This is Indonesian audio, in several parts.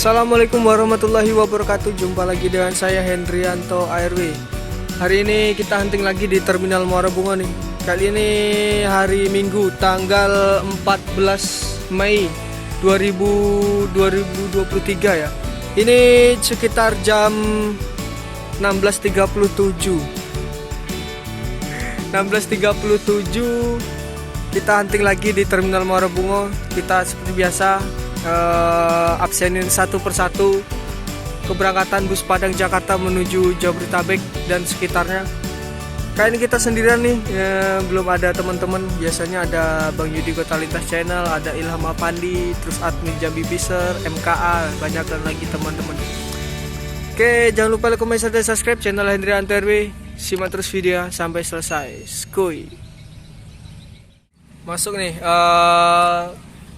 Assalamualaikum warahmatullahi wabarakatuh. Jumpa lagi dengan saya Hendrianto ARW. Hari ini kita hunting lagi di Terminal Muara Bungo nih. Kali ini hari Minggu tanggal 14 Mei 2023 ya. Ini sekitar jam 16.37 kita hunting lagi di Terminal Muara Bungo. Kita seperti biasa absenin satu persatu keberangkatan bus Padang Jakarta menuju Jabodetabek dan sekitarnya. Kali ini kita sendirian nih, belum ada teman-teman. Biasanya ada Bang Yudi Kotalitas Channel, ada Ilham Apandi, terus admin Jambi Biser, MKA, banyak lagi teman-teman. Oke, jangan lupa like, comment, dan subscribe channel Hendrianto ARW. Simak terus video sampai selesai. Skuy. Masuk nih,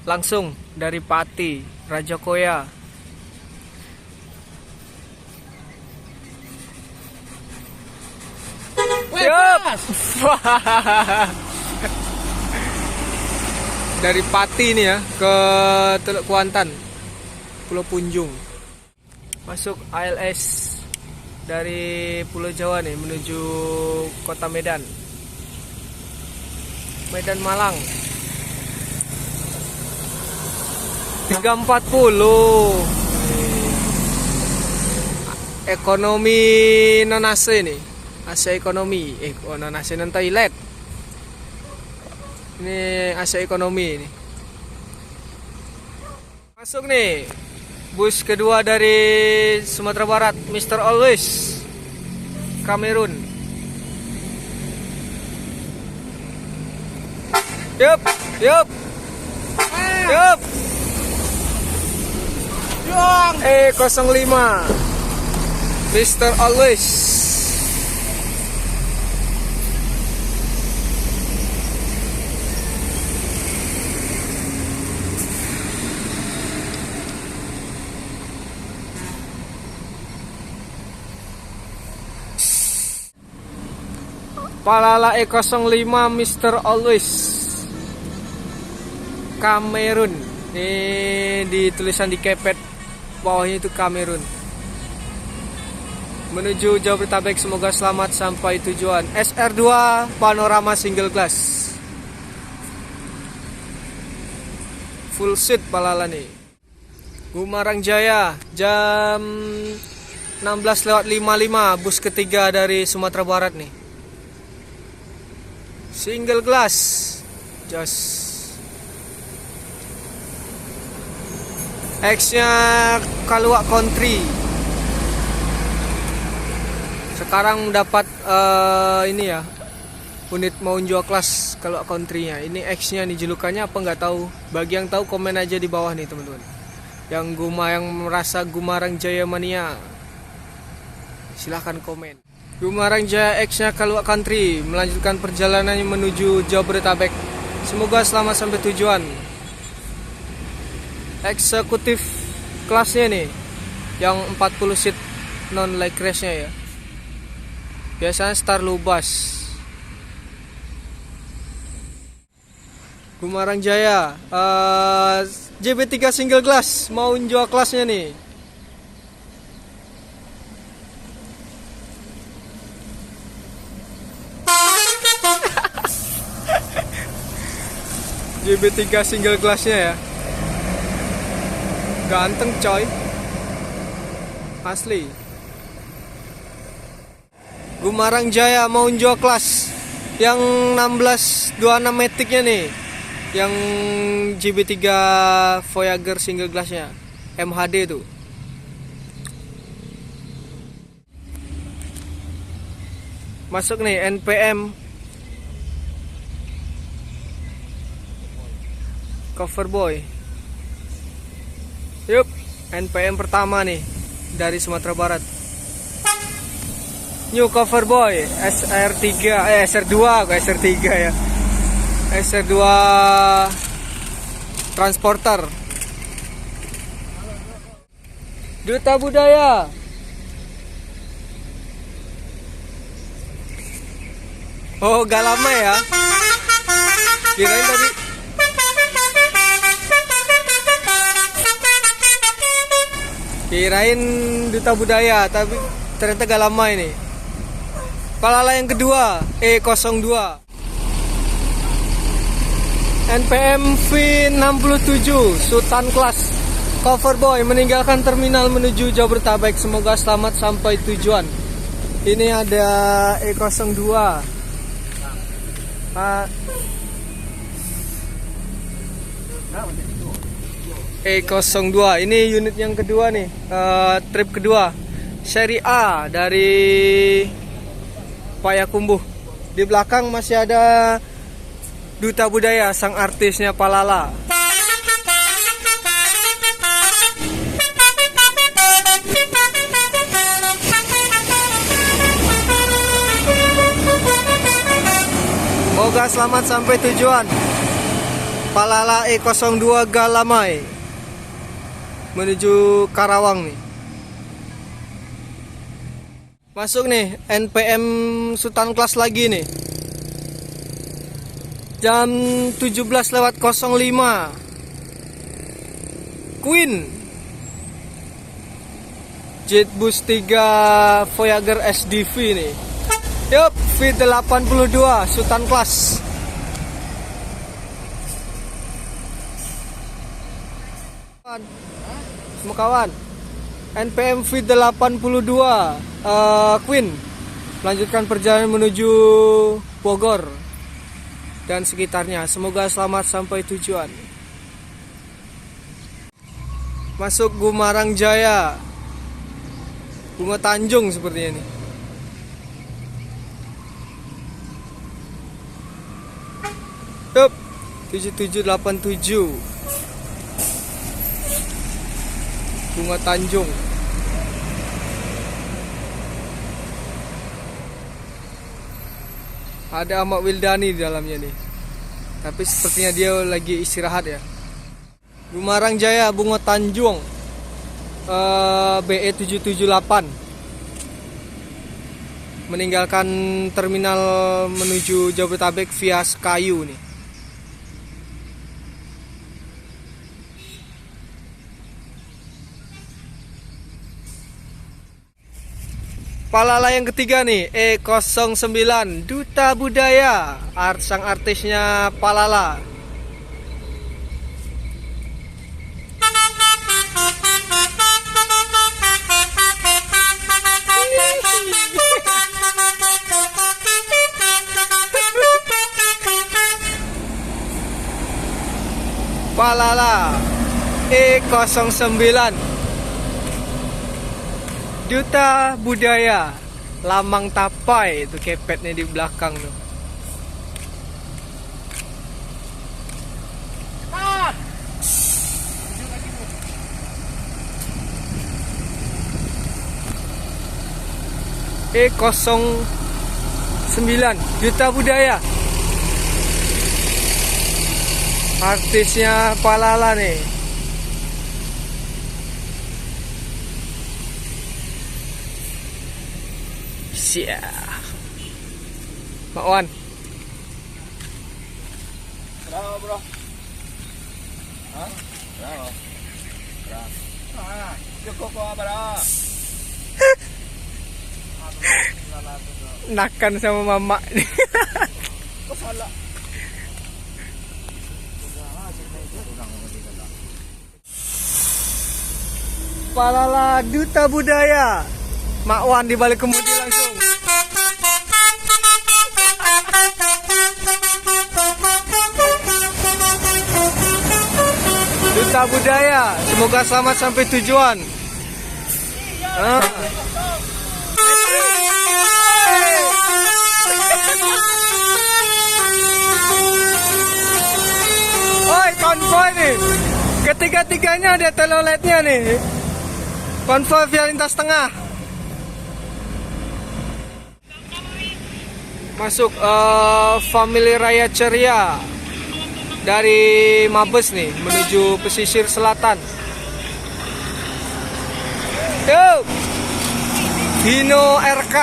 langsung dari Pati, Raja Koya. Yup. Dari Pati nih ya ke Teluk Kuantan, Pulau Punjung. Masuk ALS dari Pulau Jawa nih menuju Kota Medan, Medan Malang. 340 ekonomi non AC nih, AC ekonomi, non AC non toilet. Ini AC ekonomi nih. Masuk nih bus kedua dari Sumatera Barat, Mr. Always, Kamerun. Yup. E05 Mr. Always. Palala E05 Mr. Always, Kamerun. Ini di tulisan di kepet bawahnya itu Kamerun. Menuju Jabodetabek, semoga selamat sampai tujuan. SR2 panorama single glass, full seat palala nih. Gumarang Jaya jam 16:55, bus ketiga dari Sumatera Barat nih. Single glass, just X-nya Kaluak Country. Sekarang dapat ini ya, unit mau jual kelas Kaluak Country-nya. Ini X-nya nih, julukannya apa nggak tahu. Bagi yang tahu komen aja di bawah nih teman-teman. Yang merasa Gumarang Jaya mania, silahkan komen. Gumarang Jaya X-nya Kaluak Country melanjutkan perjalanannya menuju Jabodetabek. Semoga selamat sampai tujuan. Eksekutif kelasnya nih, yang 40 seat non light crash-nya ya. Biasanya Star Lubas. Gumarang Jaya JB3 single glass mau jual kelasnya nih. JB3 single glassnya ya, ganteng coy, asli. Gumarang Jaya mau jual kelas yang 1626 Matic-nya nih, yang JB3 Voyager single glassnya MHD tuh. Masuk nih NPM Coverboy. Yup, NPM pertama nih dari Sumatera Barat. New Coverboy SR2 ya. SR2 Transporter. Duta Budaya. Oh, gak lama ya. Kirain tadi Kirain duta budaya, tapi ternyata gak lama ini. Palala yang kedua, E02. NPM V67 Sultan Class Coverboy meninggalkan terminal menuju Jabodetabek. Semoga selamat sampai tujuan. Ini ada E02. E02 ini unit yang kedua nih, trip kedua seri A dari Payakumbuh. Di belakang masih ada duta budaya, sang artisnya Palala. Semoga selamat sampai tujuan. Palala E02 Galamai menuju Karawang nih. Masuk nih NPM Sultan Class lagi nih. Jam 17:05. Queen Jetbus 3 Voyager SDV nih. Yup, V82 Sultan Class. Semua kawan, NPM V82 Queen melanjutkan perjalanan menuju Bogor dan sekitarnya. Semoga selamat sampai tujuan. Masuk Gumarang Jaya, Bunga Tanjung sepertinya nih. Yup, 7787 Bunga Tanjung. Ada Ahmad Wildani di dalamnya nih. Tapi sepertinya dia lagi istirahat ya. Gumarang Jaya Bunga Tanjung, BE 778 meninggalkan terminal menuju Jabodetabek via Sekayu nih. Palala yang ketiga nih, E09 Duta Budaya, sang artisnya Palala. Palala E09 Duta Budaya, Lamang Tapai itu kepetnya di belakang tuh. E09 Duta Budaya, artisnya Palala nih. Siap, Mak Wan. Bravo, bro. Hah? Bravo. Bravo. Ah, cukup bro. Nakan sama mama. Kok salah? Palala Duta Budaya, Mak Wan di balik kemudi langsung. Duta Budaya, semoga selamat sampai tujuan. Oi, konvoy nih. Ketiga-tiganya ada teloletnya nih. Konvoy via lintas tengah. Masuk Family Raya Ceria dari Mabes nih menuju pesisir selatan. Yo, Hino RK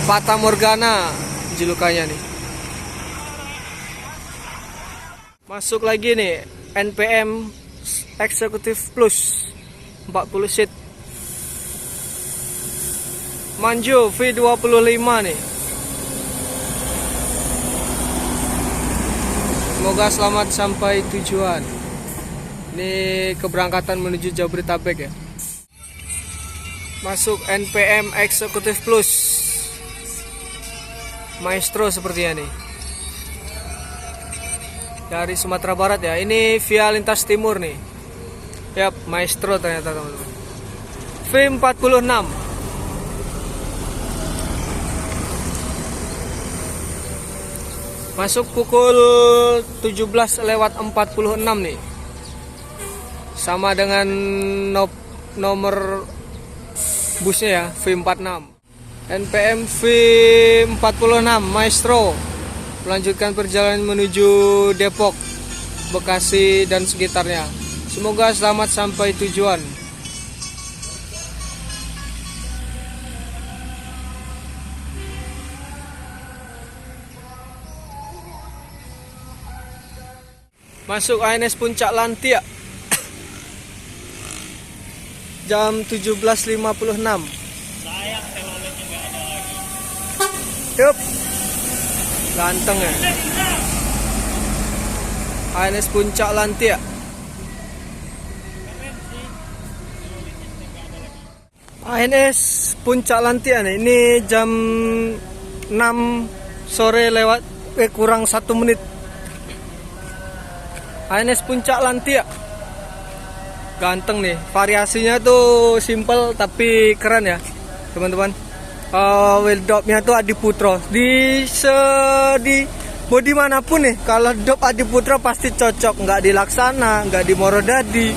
Fata Morgana julukannya nih. Masuk lagi nih NPM Executive Plus 40 seat. Manjo V25 nih. Semoga selamat sampai tujuan. Ini keberangkatan menuju Jabodetabek ya. Masuk NPM Executive Plus Maestro sepertinya nih. Dari Sumatera Barat ya. Ini via lintas timur nih. Yap, Maestro ternyata teman-teman. V46. Masuk pukul 17:46 nih. Sama dengan nomor busnya ya, V46. NPM V46 Maestro melanjutkan perjalanan menuju Depok, Bekasi dan sekitarnya. Semoga selamat sampai tujuan. Masuk ANS Puncak Lantia jam 17.56. Sayang teloletnya nggak ada lagi. Yup, ganteng ya. ANS Puncak Lantia. ANS Puncak Lantia nih. Ini jam 6 sore lewat kurang 1 menit. ANS Puncak Lantia. Ganteng nih. Variasinya tuh simple tapi keren ya, teman-teman. Wheel dopnya tuh Adiputro. Di body manapun nih, kalau dop Adiputro pasti cocok. Nggak di Laksana, nggak di Morodadi,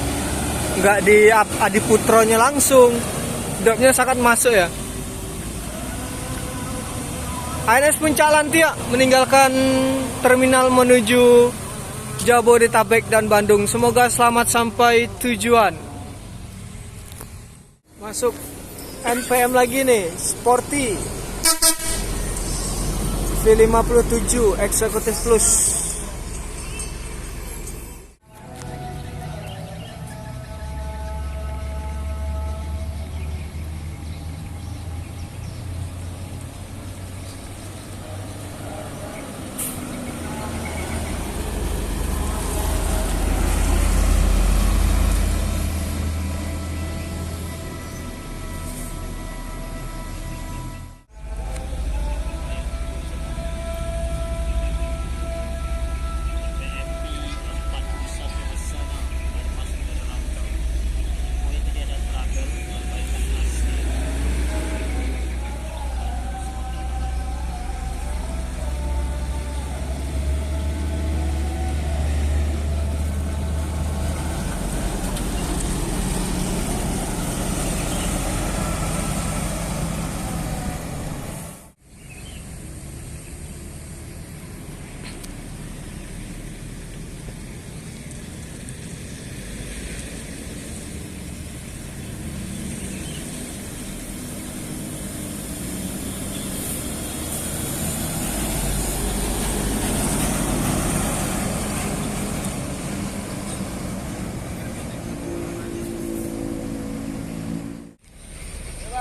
nggak di Adiputronya langsung. Dopnya sangat masuk ya. ANS Puncak Lantia meninggalkan terminal menuju Jabodetabek dan Bandung. Semoga selamat sampai tujuan. Masuk NPM lagi nih, Sporty V57 Executive Plus.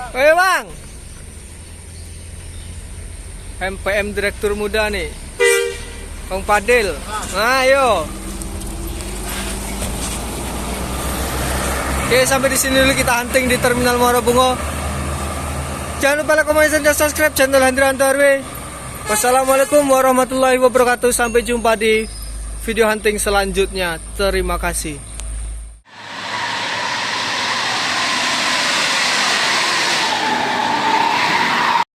Oke bang, MPM Direktur Muda nih, Kang Padil. Nah, ayo. Oke, sampai di sini dulu kita hunting di Terminal Muara Bungo. Jangan lupa like, comment, dan subscribe channel Hendra Antarwe. Wassalamualaikum warahmatullahi wabarakatuh. Sampai jumpa di video hunting selanjutnya. Terima kasih.